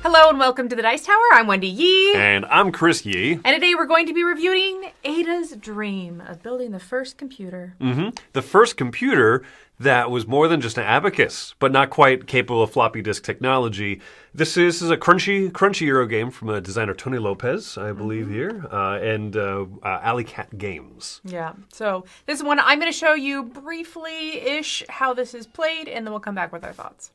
Hello and welcome to the Dice Tower. I'm Wendy Yi. And I'm Chris Yi. And today we're going to be reviewing Ada's dream of building the first computer. The first computer that was more than just an abacus, but not quite capable of floppy disk technology. This is a crunchy Euro game from a designer Tony Lopez, I believe here, and Alley Cat Games. Yeah, so this one I'm going to show you briefly-ish how this is played, and then we'll come back with our thoughts.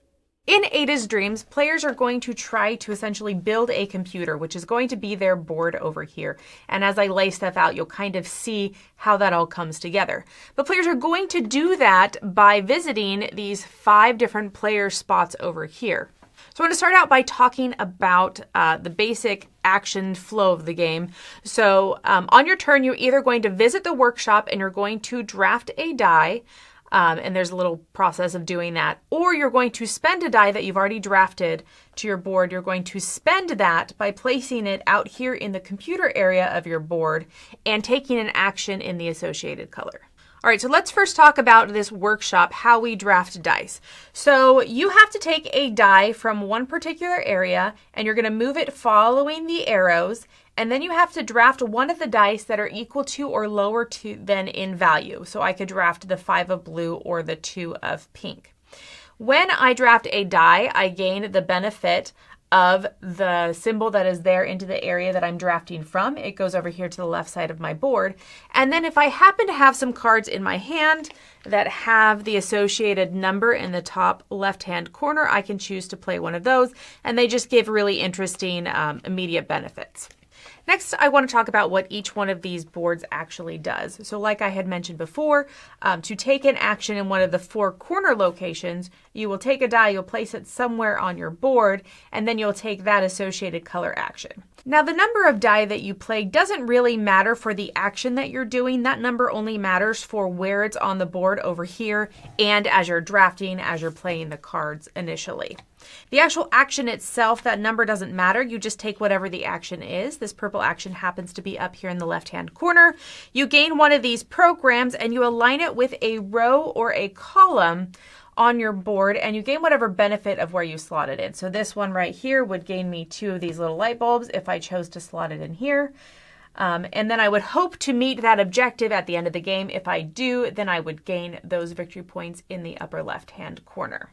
In Ada's Dreams, players are going to try to essentially build a computer, which is going to be their board over here. And as I lay stuff out, you'll kind of see how that all comes together. But players are going to do that by visiting these 5 different player spots over here. So I want to start out by talking about the basic action flow of the game. So on your turn, you're either going to visit the workshop and you're going to draft a die. And there's a little process of doing that. Or you're going to spend a die that you've already drafted to your board. You're going to spend that by placing it out here in the computer area of your board and taking an action in the associated color. All right, so let's first talk about this workshop, how we draft dice. So you have to take a die from one particular area and you're going to move it following the arrows. And then you have to draft one of the dice that are equal to or lower than in value. So I could draft the 5 of blue or the 2 of pink. When I draft a die, I gain the benefit of the symbol that is there into the area that I'm drafting from. It goes over here to the left side of my board. And then if I happen to have some cards in my hand that have the associated number in the top left-hand corner, I can choose to play one of those. And they just give really interesting immediate benefits. Next, I want to talk about what each one of these boards actually does. So like I had mentioned before, to take an action in one of the 4 corner locations, you will take a die, you'll place it somewhere on your board, and then you'll take that associated color action. Now, the number of die that you play doesn't really matter for the action that you're doing. That number only matters for where it's on the board over here and as you're drafting, as you're playing the cards initially. The actual action itself, that number doesn't matter. You just take whatever the action is. This purple action happens to be up here in the left-hand corner. You gain one of these programs and you align it with a row or a column on your board, and you gain whatever benefit of where you slot it in. So this one right here would gain me 2 of these little light bulbs if I chose to slot it in here. And then I would hope to meet that objective at the end of the game. If I do, then I would gain those victory points in the upper left-hand corner.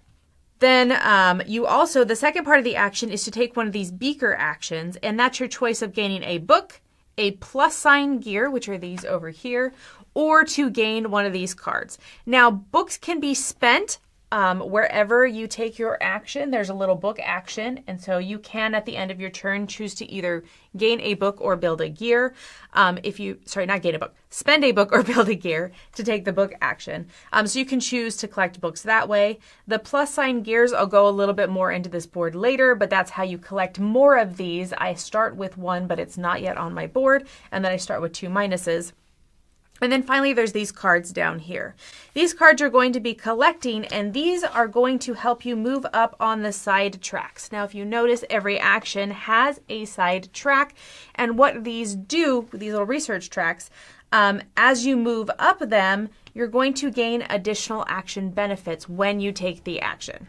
Then the second part of the action is to take one of these beaker actions, and that's your choice of gaining a book, a plus sign gear, which are these over here, or to gain one of these cards. Now, books can be spent wherever you take your action. There's a little book action, and so you can, at the end of your turn, choose to either gain a book or build a gear. Spend a book or build a gear to take the book action. So you can choose to collect books that way. The plus sign gears, I'll go a little bit more into this board later, but that's how you collect more of these. I start with 1, but it's not yet on my board, and then I start with 2 minuses. And then finally, there's these cards down here. These cards are going to be collecting, and these are going to help you move up on the side tracks. Now, if you notice, every action has a side track, and what these do, these little research tracks, as you move up them, you're going to gain additional action benefits when you take the action.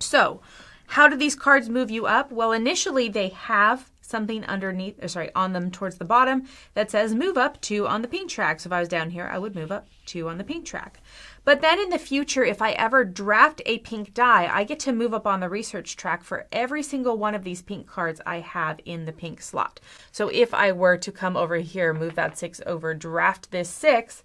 So, how do these cards move you up? Well, initially, they have something on them towards the bottom that says move up 2 on the pink track. So if I was down here, I would move up 2 on the pink track. But then in the future, if I ever draft a pink die, I get to move up on the research track for every single one of these pink cards I have in the pink slot. So if I were to come over here, move that 6 over, draft this 6,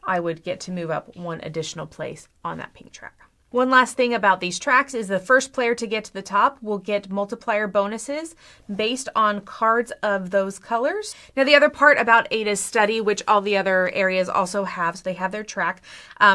I would get to move up 1 additional place on that pink track. One last thing about these tracks is the first player to get to the top will get multiplier bonuses based on cards of those colors. Now, the other part about Ada's study, which all the other areas also have, so they have their track,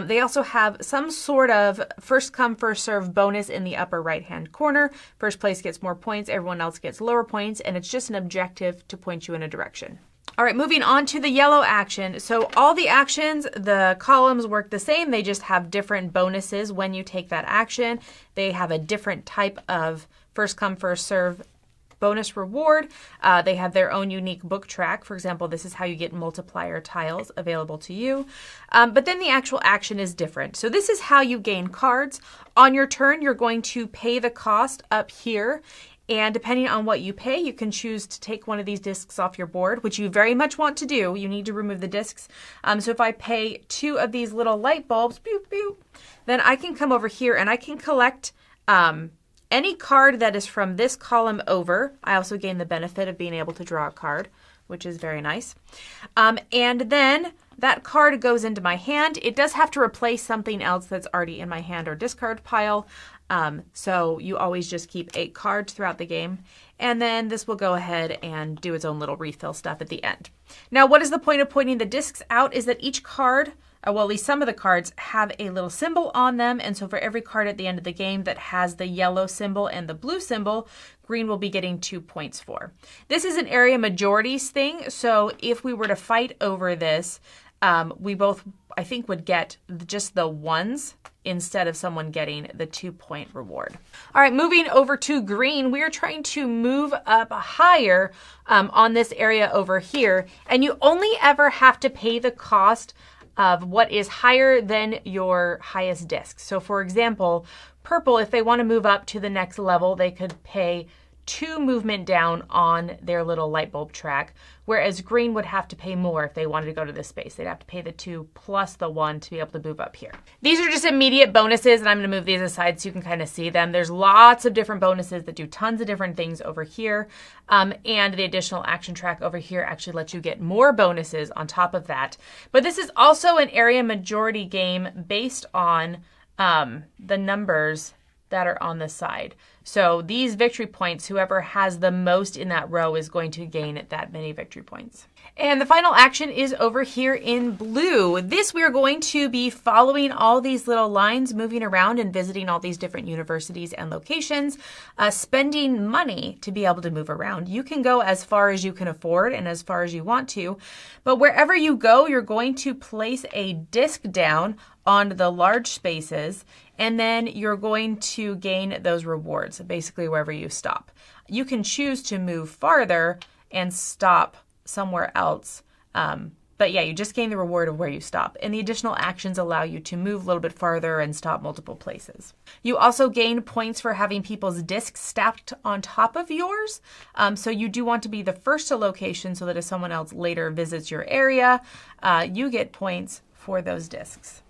they also have some sort of first come, first serve bonus in the upper right-hand corner. First place gets more points, everyone else gets lower points, and it's just an objective to point you in a direction. All right, moving on to the yellow action. So all the actions, the columns work the same. They just have different bonuses when you take that action. They have a different type of first come, first serve bonus reward. They have their own unique book track. For example, this is how you get multiplier tiles available to you. But then the actual action is different. So this is how you gain cards. On your turn, you're going to pay the cost up here. And depending on what you pay, you can choose to take one of these discs off your board, which you very much want to do. You need to remove the discs. So if I pay 2 of these little light bulbs, pew, pew, then I can come over here and I can collect any card that is from this column over. I also gain the benefit of being able to draw a card, which is very nice. And then that card goes into my hand. It does have to replace something else that's already in my hand or discard pile. So you always just keep 8 cards throughout the game. And then this will go ahead and do its own little refill stuff at the end. Now, what is the point of pointing the discs out is that each card, well, at least some of the cards, have a little symbol on them. And so for every card at the end of the game that has the yellow symbol and the blue symbol, green will be getting 2 points for. This is an area majorities thing. So if we were to fight over this, we both, I think, would get just the 1s instead of someone getting the 2-point reward. All right, moving over to green, we are trying to move up higher on this area over here. And you only ever have to pay the cost of what is higher than your highest disc. So for example, purple, if they want to move up to the next level, they could pay 2 movement down on their little light bulb track, whereas green would have to pay more if they wanted to go to this space. They'd have to pay the 2 plus the 1 to be able to move up here. These are just immediate bonuses, and I'm going to move these aside so you can kind of see them. There's lots of different bonuses that do tons of different things over here, and the additional action track over here actually lets you get more bonuses on top of that. But this is also an area majority game based on the numbers that are on the side. So these victory points, whoever has the most in that row is going to gain that many victory points. And the final action is over here in blue. This, we're going to be following all these little lines, moving around and visiting all these different universities and locations, spending money to be able to move around. You can go as far as you can afford and as far as you want to, but wherever you go, you're going to place a disc down on the large spaces, and then you're going to gain those rewards, basically wherever you stop. You can choose to move farther and stop somewhere else, but yeah, you just gain the reward of where you stop. And the additional actions allow you to move a little bit farther and stop multiple places. You also gain points for having people's discs stacked on top of yours. So you do want to be the first to location so that if someone else later visits your area, you get points for those discs.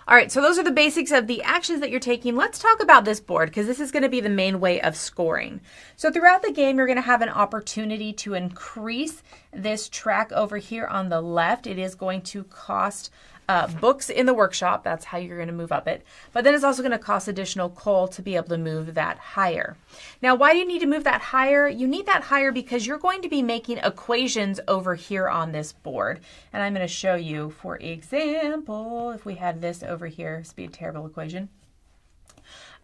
All right, so those are the basics of the actions that you're taking. Let's talk about this board because this is going to be the main way of scoring. So throughout the game, you're going to have an opportunity to increase this track over here on the left. It is going to cost books in the workshop. That's how you're going to move up it. But then it's also going to cost additional coal to be able to move that higher. Now, why do you need to move that higher? You need that higher because you're going to be making equations over here on this board. And I'm going to show you, for example, if we had this over here, this would be a terrible equation.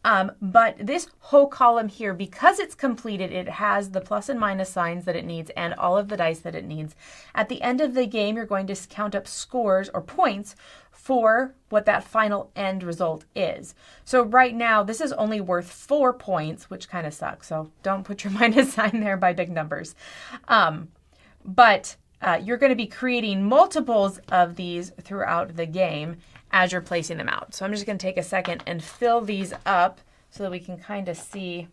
But this whole column here, because it's completed, it has the plus and minus signs that it needs and all of the dice that it needs. At the end of the game, you're going to count up scores or points for what that final end result is. So right now, this is only worth 4 points, which kind of sucks. So don't put your minus sign there by big numbers. But you're going to be creating multiples of these throughout the game as you're placing them out. So I'm just going to take a second and fill these up so that we can kind of see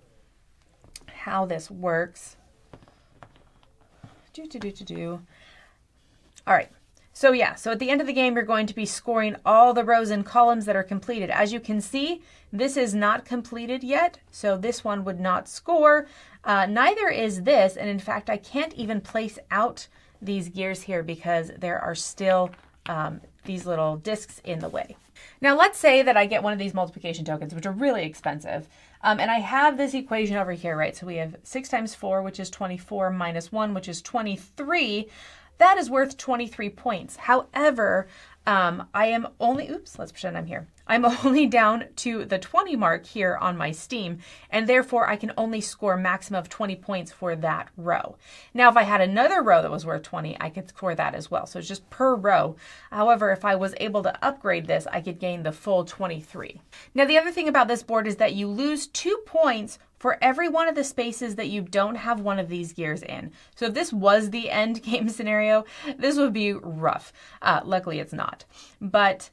how this works. All right. So yeah, so at the end of the game, you're going to be scoring all the rows and columns that are completed. As you can see, this is not completed yet, so this one would not score. Neither is this, and in fact, I can't even place out these gears here because there are still these little discs in the way. Now let's say that I get one of these multiplication tokens, which are really expensive, and I have this equation over here, right? So we have 6 times 4, which is 24, minus 1, which is 23. That is worth 23 points. However, I am only, let's pretend I'm here. I'm only down to the 20 mark here on my Steam, and therefore I can only score a maximum of 20 points for that row. Now, if I had another row that was worth 20, I could score that as well. So it's just per row. However, if I was able to upgrade this, I could gain the full 23. Now, the other thing about this board is that you lose 2 points for every one of the spaces that you don't have one of these gears in. So if this was the end game scenario, this would be rough. Luckily, it's not. But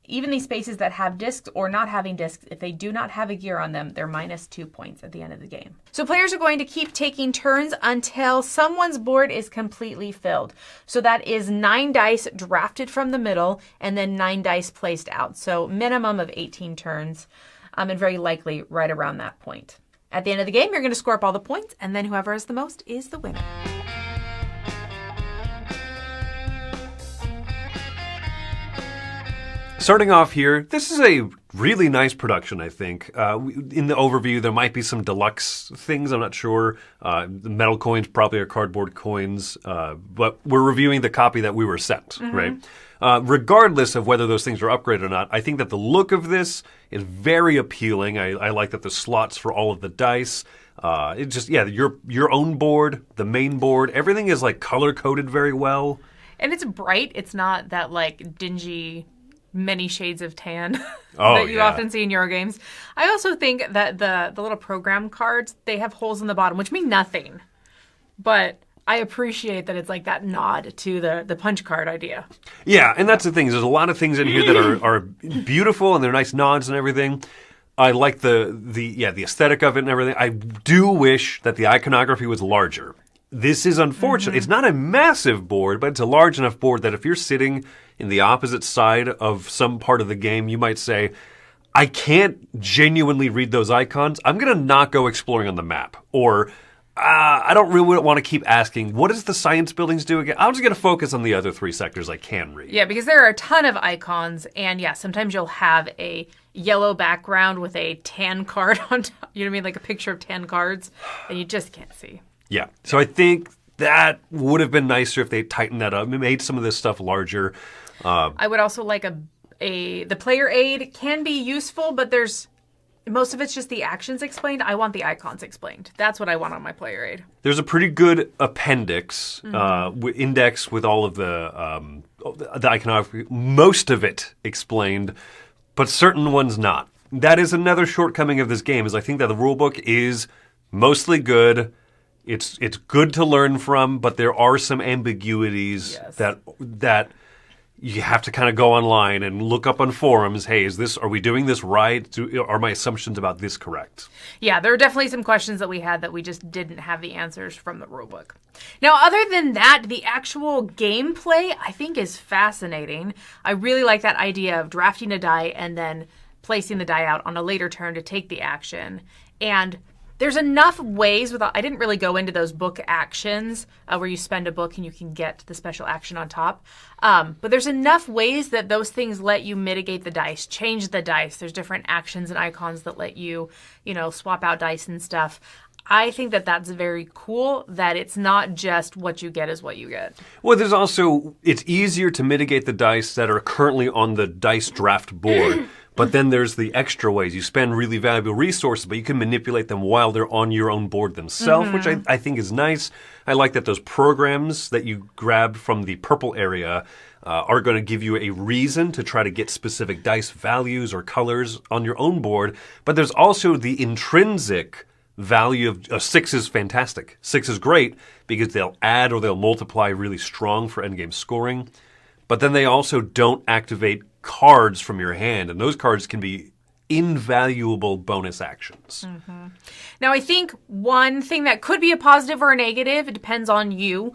even these spaces that have discs or not having discs, if they do not have a gear on them, they're -2 points at the end of the game. So players are going to keep taking turns until someone's board is completely filled. So that is 9 dice drafted from the middle and then 9 dice placed out. So minimum of 18 turns, and very likely right around that point. At the end of the game, you're going to score up all the points, and then whoever has the most is the winner. Starting off here, this is a really nice production, I think. In the overview, there might be some deluxe things, I'm not sure. The metal coins probably are cardboard coins, but we're reviewing the copy that we were sent, right? Regardless of whether those things are upgraded or not, I think that the look of this is very appealing. I like that the slots for all of the dice. It just, yeah, your own board, the main board, everything is like color-coded very well. And it's bright. It's not that like dingy many shades of tan that you often see in Eurogames. I also think that the little program cards, they have holes in the bottom, which mean nothing. But I appreciate that it's like that nod to the punch card idea. Yeah, and that's the thing. There's a lot of things in here that are beautiful and they're nice nods and everything. I like the aesthetic of it and everything. I do wish that the iconography was larger. This is unfortunate. It's not a massive board, but it's a large enough board that if you're sitting in the opposite side of some part of the game, you might say, I can't genuinely read those icons. I'm going to not go exploring on the map. Or I don't really want to keep asking, what does the science buildings do again? I'm just going to focus on the other 3 sectors I can read. Yeah, because there are a ton of icons, and yeah, sometimes you'll have a yellow background with a tan card on top. You know what I mean? Like a picture of 10 cards, and you just can't see. Yeah, so I think that would have been nicer if they tightened that up, made some of this stuff larger. I would also like the player aid can be useful, but most of it's just the actions explained. I want the icons explained. That's what I want on my player aid. There's a pretty good appendix, index with all of the iconography, most of it explained, but certain ones not. That is another shortcoming of this game, is I think that the rulebook is mostly good. It's good to learn from, but there are some ambiguities that you have to kind of go online and look up on forums. Hey, are we doing this right? Are my assumptions about this correct? Yeah, there are definitely some questions that we had that we just didn't have the answers from the rulebook. Now, other than that, the actual gameplay, I think, is fascinating. I really like that idea of drafting a die and then placing the die out on a later turn to take the action. And there's enough ways I didn't really go into those book actions where you spend a book and you can get the special action on top. But there's enough ways that those things let you mitigate the dice, change the dice. There's different actions and icons that let you, swap out dice and stuff. I think that that's very cool, that it's not just what you get is what you get. Well, there's also, it's easier to mitigate the dice that are currently on the dice draft board. But then there's the extra ways. You spend really valuable resources, but you can manipulate them while they're on your own board themselves, which I think is nice. I like that those programs that you grabbed from the purple area are going to give you a reason to try to get specific dice values or colors on your own board. But there's also the intrinsic value of 6 is fantastic. 6 is great because they'll add or they'll multiply really strong for endgame scoring. But then they also don't activate cards from your hand, and those cards can be invaluable bonus actions. Now, I think one thing that could be a positive or a negative, it depends on you.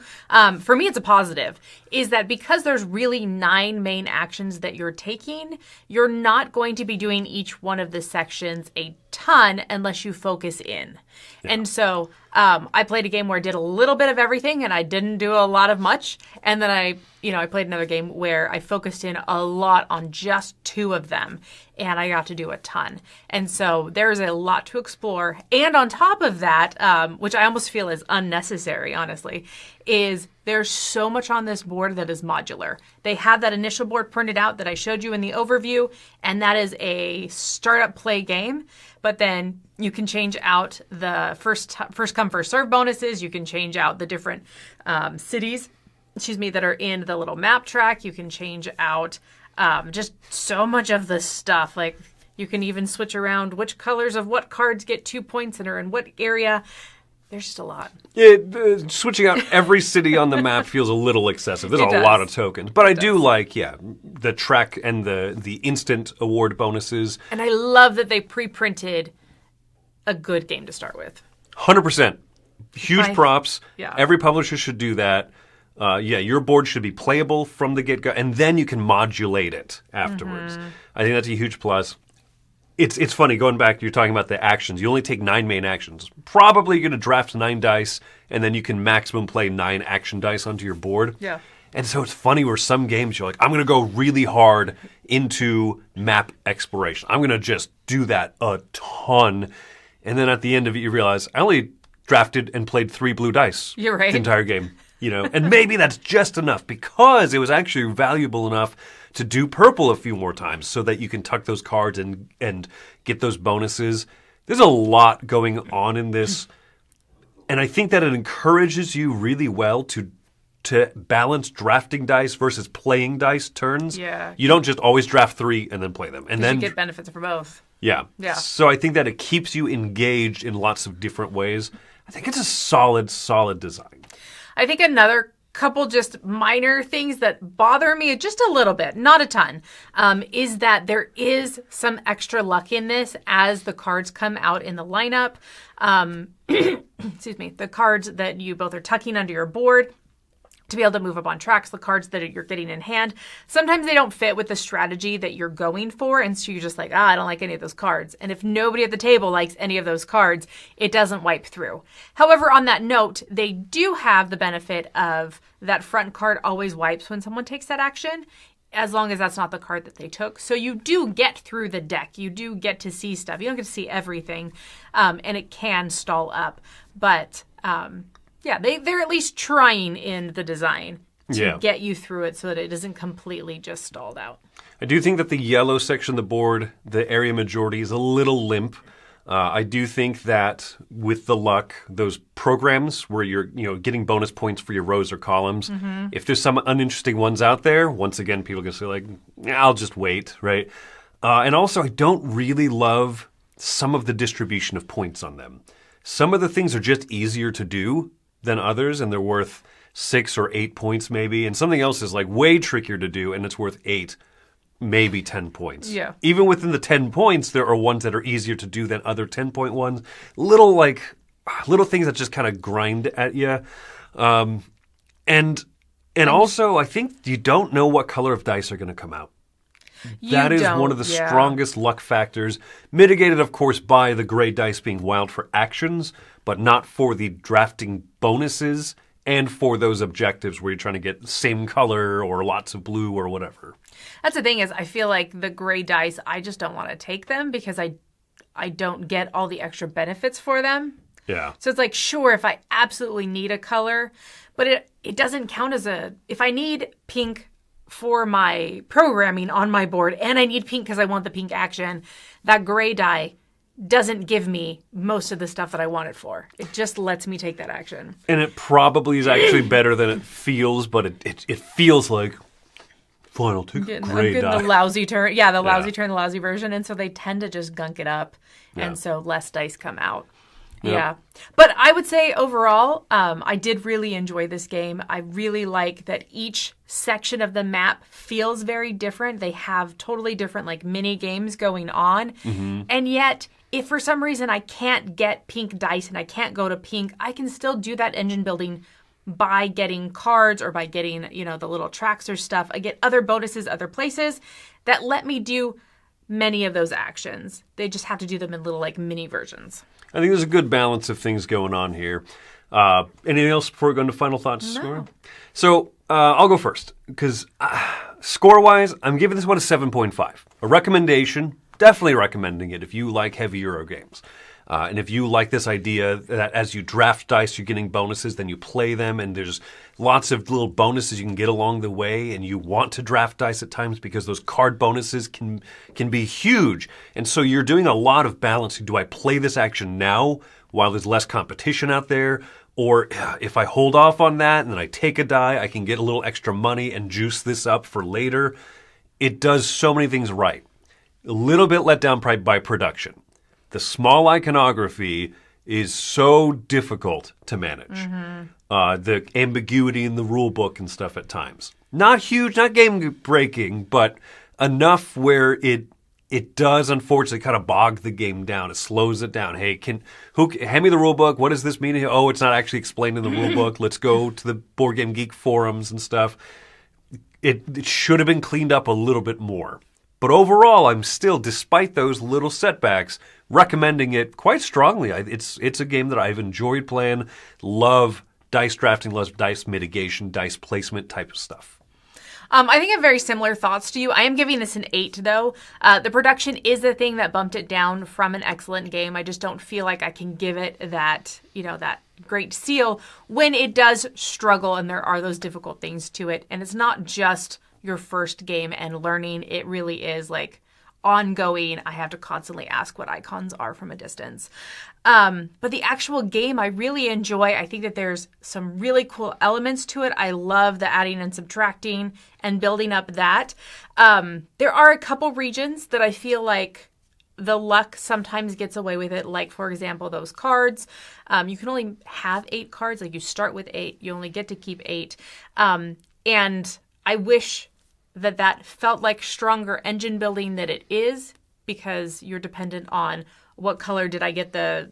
For me, it's a positive, is that because there's really 9 main actions that you're taking, you're not going to be doing each one of the sections a ton unless you focus in. Yeah. And so I played a game where I did a little bit of everything and I didn't do a lot of much. And then I played another game where I focused in a lot on just 2 of them and I got to do a ton. And so there's a lot to explore. And on top of that, which I almost feel is unnecessary, honestly, is there's so much on this board that is modular. They have that initial board printed out that I showed you in the overview, and that is a startup play game. But then you can change out the first come, first serve bonuses. You can change out the different cities, that are in the little map track. You can change out just so much of the stuff. Like, You can even switch around which colors of what cards get 2 points and are in what area. There's just a lot. Switching out every city on the map feels a little excessive. There's a lot of tokens. But I do like, the track and the instant award bonuses. And I love that they pre-printed a good game to start with. 100%. Huge props. Yeah. Every publisher should do that. Your board should be playable from the get-go, and then you can modulate it afterwards. I think that's a huge plus. It's funny, going back, you're talking about the actions. You only take 9 main actions. Probably going to draft 9 dice, and then you can maximum play 9 action dice onto your board. Yeah. And so it's funny where some games you're like, I'm going to go really hard into map exploration. I'm going to just do that a ton. And then at the end of it, you realize, I only drafted and played 3 blue dice. You're right. The entire game. And maybe that's just enough because it was actually valuable enough to do purple a few more times so that you can tuck those cards and get those bonuses. There's a lot going on in this. And I think that it encourages you really well to balance drafting dice versus playing dice turns. Yeah. You don't just always draft 3 and then play them. And then you get benefits for both. Yeah. So I think that it keeps you engaged in lots of different ways. I think it's a solid design. I think another couple just minor things that bother me just a little bit, not a ton, is that there is some extra luck in this as the cards come out in the lineup. Excuse me, the cards that you both are tucking under your board to be able to move up on tracks, the cards that you're getting in hand. Sometimes they don't fit with the strategy that you're going for, and so you're just like, I don't like any of those cards. And if nobody at the table likes any of those cards, it doesn't wipe through. However, on that note, they do have the benefit of that front card always wipes when someone takes that action, as long as that's not the card that they took. So you do get through the deck. You do get to see stuff. You don't get to see everything, and it can stall up. But they're at least trying in the design to get you through it so that it isn't completely just stalled out. I do think that the yellow section of the board, the area majority, is a little limp. I do think that with the luck, those programs where you're getting bonus points for your rows or columns, if there's some uninteresting ones out there, once again, people are going to say, like, I'll just wait, right? And also, I don't really love some of the distribution of points on them. Some of the things are just easier to do than others, and they're worth 6 or 8 points maybe, and something else is like way trickier to do, and it's worth 8, maybe 10 points. Yeah. Even Even within the 10 points, there are ones that are easier to do than other 10-point ones. Little things that just kind of grind at you. And also, I think you don't know what color of dice are going to come out. That is one of the strongest luck factors, mitigated, of course, by the gray dice being wild for actions, but not for the drafting bonuses and for those objectives where you're trying to get the same color or lots of blue or whatever. That's the thing is, I feel like the gray dice, I just don't want to take them because I don't get all the extra benefits for them. Yeah. So it's like, sure, if I absolutely need a color, but it doesn't count as if I need pink for my programming on my board and I need pink because I want the pink action, that gray die doesn't give me most of the stuff that I want it for. It just lets me take that action. And it probably is actually better than it feels, but it feels like, fine, I'll take a gray die. The lousy turn. Yeah, the lousy turn, the lousy version. And so they tend to just gunk it up. Yeah. And so less dice come out. Yeah. But I would say overall, I did really enjoy this game. I really like that each section of the map feels very different. They have totally different like mini games going on. Mm-hmm. And yet, if for some reason I can't get pink dice and I can't go to pink, I can still do that engine building by getting cards or by getting, the little tracks or stuff. I get other bonuses, other places that let me do many of those actions. They just have to do them in little like mini versions. I think there's a good balance of things going on here. Anything else before we go into final thoughts? No. Score? So I'll go first because score-wise, I'm giving this one a 7.5. A recommendation, definitely recommending it if you like heavy Euro games. And if you like this idea that as you draft dice, you're getting bonuses, then you play them, and there's lots of little bonuses you can get along the way, and you want to draft dice at times because those card bonuses can be huge. And so you're doing a lot of balancing. Do I play this action now while there's less competition out there? Or if I hold off on that and then I take a die, I can get a little extra money and juice this up for later. It does so many things right. a little bit let down by production. The small iconography is so difficult to manage. The ambiguity in the rule book and stuff at times. Not huge, not game-breaking, but enough where it does unfortunately kind of bog the game down. It slows it down. Hey, hand me the rule book. What does this mean? Oh, it's not actually explained in the rule book. Let's go to the Board Game Geek forums and stuff. It should have been cleaned up a little bit more. But overall, I'm still, despite those little setbacks, recommending it quite strongly. It's a game that I've enjoyed playing. Love dice drafting, love dice mitigation, dice placement type of stuff. I think I have very similar thoughts to you. I am giving this an 8, though. The production is the thing that bumped it down from an excellent game. I just don't feel like I can give it that, that great seal when it does struggle and there are those difficult things to it. And it's not just your first game and learning. It really is like ongoing. I have to constantly ask what icons are from a distance. But the actual game I really enjoy. I think that there's some really cool elements to it. I love the adding and subtracting and building up that. There are a couple regions that I feel like the luck sometimes gets away with it. Like, for example, those cards. You can only have 8 cards. Like, you start with 8. You only get to keep 8. And I wish that felt like stronger engine building than it is, because you're dependent on what color did I get the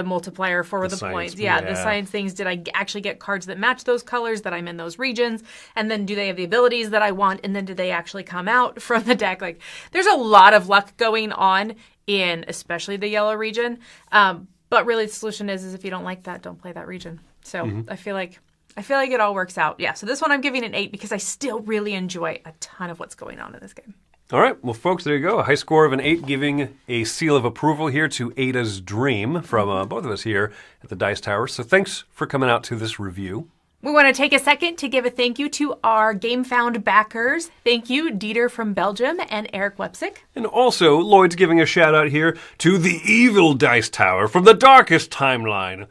multiplier for the points. Yeah, the science things. Did I actually get cards that match those colors, that I'm in those regions? And then do they have the abilities that I want? And then do they actually come out from the deck? Like, there's a lot of luck going on in especially the yellow region. But really the solution is if you don't like that, don't play that region. So I feel like it all works out. Yeah, so this one I'm giving an 8 because I still really enjoy a ton of what's going on in this game. All right, well, folks, there you go. A high score of an 8, giving a seal of approval here to Ada's Dream from both of us here at the Dice Tower. So thanks for coming out to this review. We want to take a second to give a thank you to our GameFound backers. Thank you, Dieter from Belgium and Eric Wepsick. And also, Lloyd's giving a shout out here to the evil Dice Tower from the darkest timeline.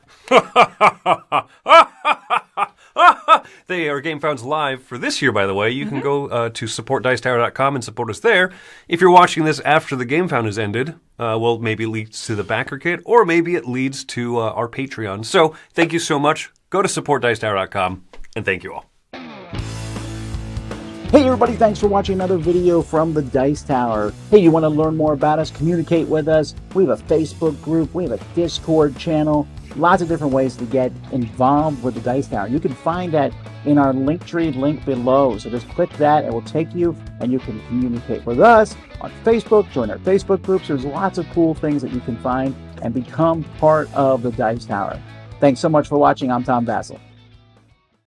They are GameFound's live for this year, by the way. You can go to supportdicetower.com and support us there. If you're watching this after the GameFound has ended, well, maybe it leads to the backer kit, or maybe it leads to our Patreon. So thank you so much. Go to supportdicetower.com, and thank you all. Hey everybody, thanks for watching another video from the Dice Tower. Hey, you want to learn more about us, communicate with us? We have a Facebook group, we have a Discord channel, lots of different ways to get involved with the Dice Tower. You can find that in our Linktree link below. So just click that, it will take you, and you can communicate with us on Facebook, join our Facebook groups. There's lots of cool things that you can find and become part of the Dice Tower. Thanks so much for watching. I'm Tom Vassell.